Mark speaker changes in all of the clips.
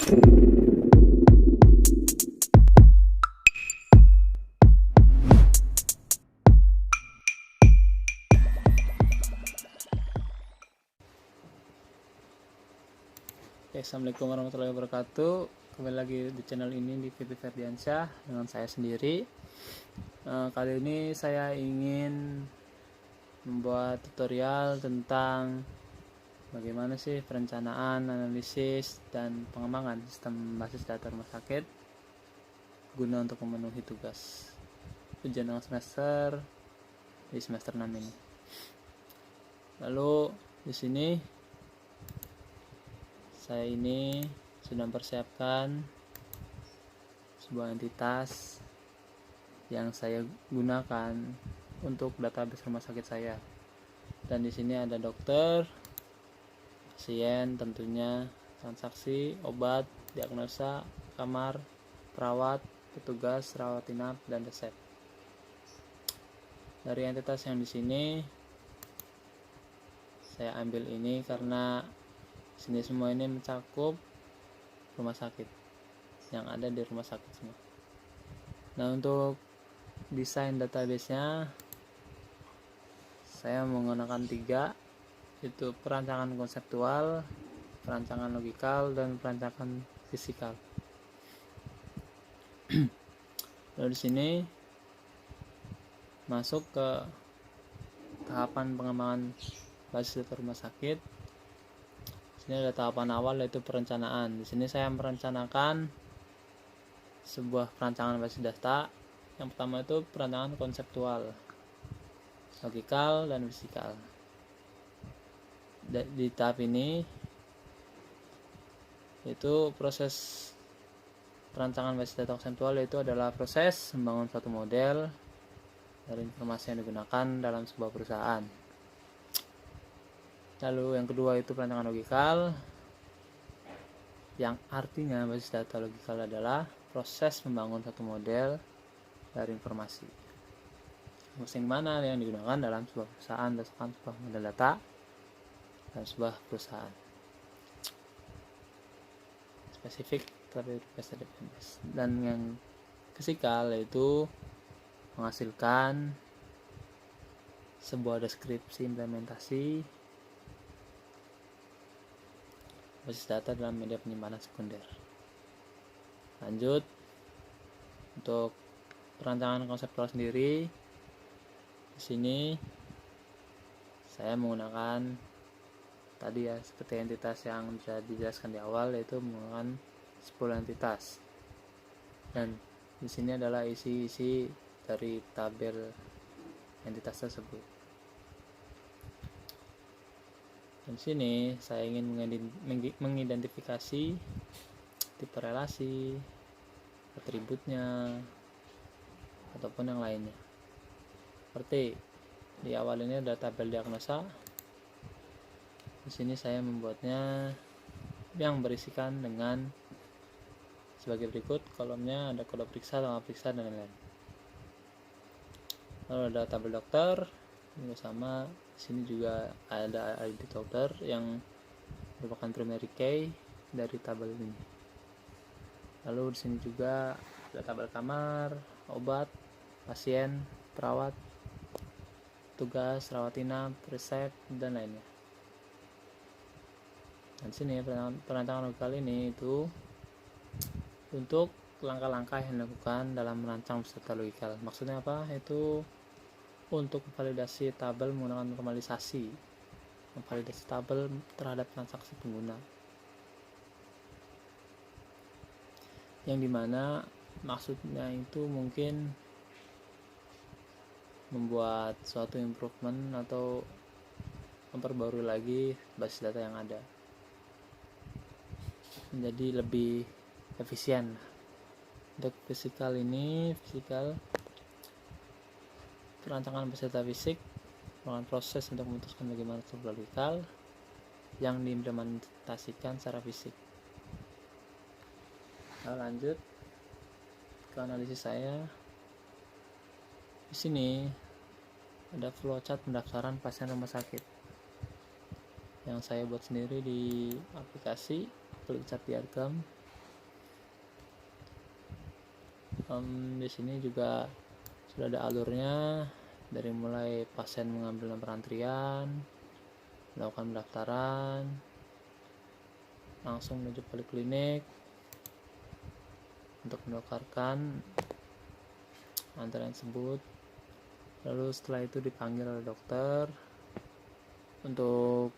Speaker 1: Assalamualaikum warahmatullahi wabarakatuh. Kembali lagi di channel ini di Fitri Ferdiansyah dengan saya sendiri. Kali ini saya ingin membuat tutorial tentang bagaimana sih perencanaan, analisis, dan pengembangan sistem basis data rumah sakit guna untuk memenuhi tugas ujian awal semester di semester 6 ini. Lalu di sini saya ini sudah mempersiapkan sebuah entitas yang saya gunakan untuk database rumah sakit saya. Dan di sini ada dokter, pasien tentunya, transaksi, obat, diagnosa, kamar, perawat, petugas, rawat inap, dan resep. Dari entitas yang di sini saya ambil ini karena sini semua ini mencakup rumah sakit yang ada di rumah sakit semua. Nah, untuk desain database-nya saya menggunakan 3, yaitu perancangan konseptual, perancangan logikal, dan perancangan fisikal. Lalu di sini masuk ke tahapan pengembangan basis data rumah sakit. Ini ada tahapan awal yaitu perencanaan. Di sini saya merencanakan sebuah perancangan basis data. Yang pertama itu perancangan konseptual, logikal, dan fisikal. Di tahap ini yaitu proses perancangan basis data konseptual, yaitu adalah proses membangun suatu model dari informasi yang digunakan dalam sebuah perusahaan. Lalu yang kedua itu perancangan logikal, yang artinya basis data logikal adalah proses membangun satu model dari informasi yang mana yang digunakan dalam sebuah perusahaan berdasarkan sebuah model data dalam sebuah perusahaan spesifik tapi PSDPMS. Dan yang fisikal yaitu menghasilkan sebuah deskripsi implementasi basis data dalam media penyimpanan sekunder. Lanjut, untuk perancangan konseptual sendiri, di sini saya menggunakan tadi ya seperti entitas yang sudah dijelaskan di awal, yaitu menggunakan 10 entitas. Dan di sini adalah isi-isi dari tabel entitas tersebut. Di sini saya ingin mengidentifikasi tipe relasi, atributnya, ataupun yang lainnya. Seperti di awal ini ada tabel diagnosa. Di sini saya membuatnya yang berisikan dengan sebagai berikut. Kolomnya ada kode periksa, tanggal periksa, dan lain-lain. Lalu ada tabel dokter juga sama. Di sini juga ada ID dokter yang merupakan primary key dari tabel ini. Lalu di sini juga ada tabel kamar, obat, pasien, perawat, tugas, rawat inap, resep, dan lainnya. Dan sini perancangan logikal ini itu untuk langkah-langkah yang dilakukan dalam merancang peserta logikal. Maksudnya apa? Itu untuk validasi tabel menggunakan normalisasi, memvalidasi tabel terhadap transaksi pengguna, yang dimana maksudnya itu mungkin membuat suatu improvement atau memperbarui lagi basis data yang ada menjadi lebih efisien. Untuk fisikal ini, perancangan basis data fisik merupakan proses untuk memutuskan bagaimana tabel logikal yang diimplementasikan secara fisik. Nah, lanjut ke analisis saya. Di sini ada flowchart pendaftaran pasien rumah sakit yang saya buat sendiri di aplikasi Klik Chart Diagram. Di sini juga sudah ada alurnya, dari mulai pasien mengambil nomor antrian, melakukan pendaftaran, langsung menuju poliklinik untuk menukarkan antrian tersebut. Lalu setelah itu dipanggil oleh dokter untuk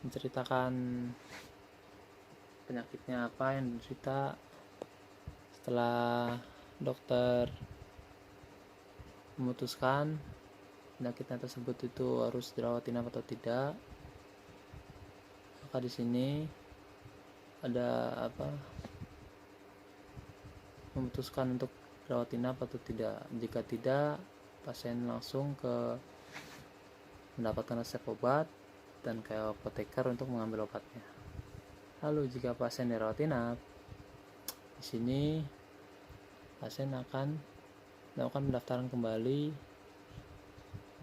Speaker 1: menceritakan penyakitnya apa yang diderita. Setelah dokter memutuskan penyakitnya tersebut itu harus dirawat inap atau tidak, maka di sini ada memutuskan untuk dirawat inap atau tidak. Jika tidak, pasien langsung mendapatkan resep obat dan ke apoteker untuk mengambil obatnya. Lalu jika pasien dirawat inap, di sini pasien akan melakukan pendaftaran kembali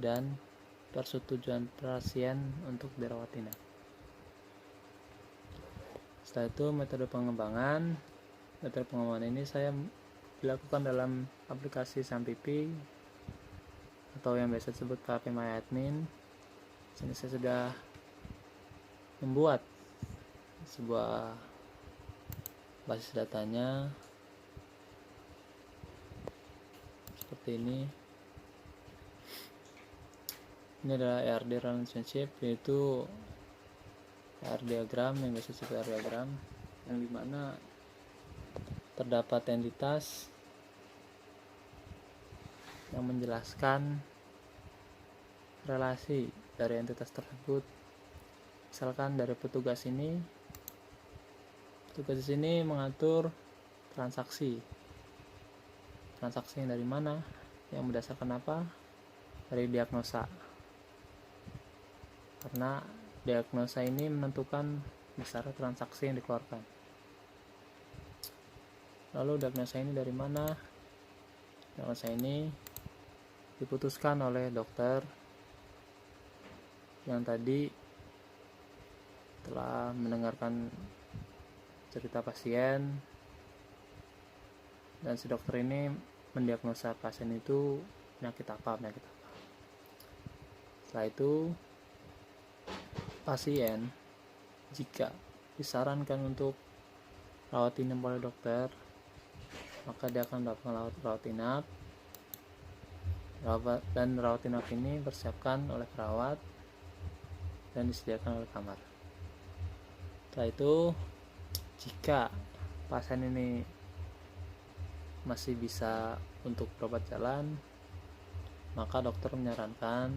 Speaker 1: dan persetujuan pasien untuk dirawat inap. Setelah itu metode pengembangan ini saya dilakukan dalam aplikasi Sampipi atau yang biasa disebut PHP MyAdmin. Sini saya sudah membuat sebuah basis datanya seperti ini. Ini adalah ERD relationship, yaitu ER diagram yang biasa disebut ER diagram, yang dimana terdapat entitas yang menjelaskan relasi dari entitas tersebut. Misalkan dari petugas di sini mengatur transaksi yang dari mana, yang berdasarkan apa, dari diagnosa, karena diagnosa ini menentukan besar transaksi yang dikeluarkan. Lalu diagnosa ini dari mana? Diagnosa ini diputuskan oleh dokter yang tadi telah mendengarkan cerita pasien, dan si dokter ini mendiagnosa pasien itu penyakit apa. Setelah itu pasien jika disarankan untuk rawat inap oleh dokter, maka dia akan mendapatkan rawat inap, dan rawat inap ini dipersiapkan oleh perawat dan disediakan oleh kamar. Setelah itu, jika pasien ini masih bisa untuk berobat jalan, maka dokter menyarankan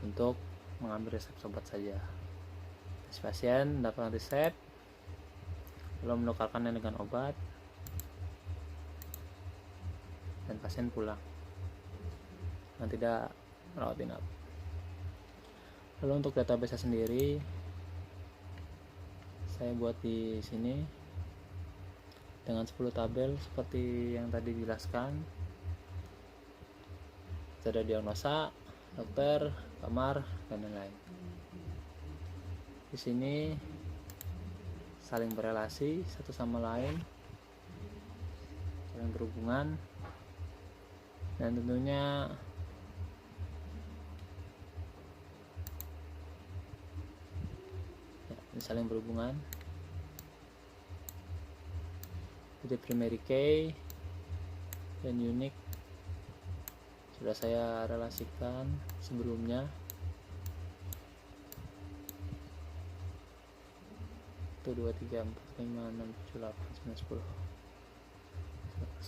Speaker 1: untuk mengambil resep obat saja. Si pasien mendapatkan resep, lalu menukarkannya dengan obat, dan pasien pulang dan tidak merawat inap. Lalu untuk database sendiri, saya buat di sini dengan 10 tabel seperti yang tadi dijelaskan. Ada diagnosa, dokter, kamar, dan lain-lain. Di sini saling berelasi satu sama lain, saling berhubungan, dan tentunya saling berhubungan. Jadi primary key dan unique sudah saya relasikan sebelumnya. Itu 2, 3, 4, 5, 6, 7, 8, 9,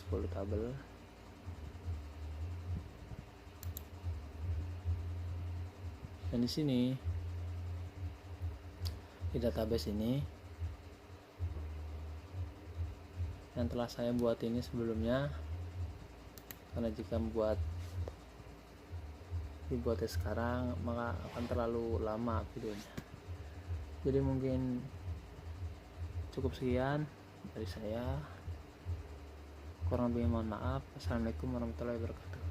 Speaker 1: 10 tabel. Dan di sini di database ini yang telah saya buat ini sebelumnya, karena jika dibuatnya sekarang maka akan terlalu lama videonya. Jadi mungkin cukup sekian dari saya, kurang lebih mohon maaf. Assalamualaikum warahmatullahi wabarakatuh.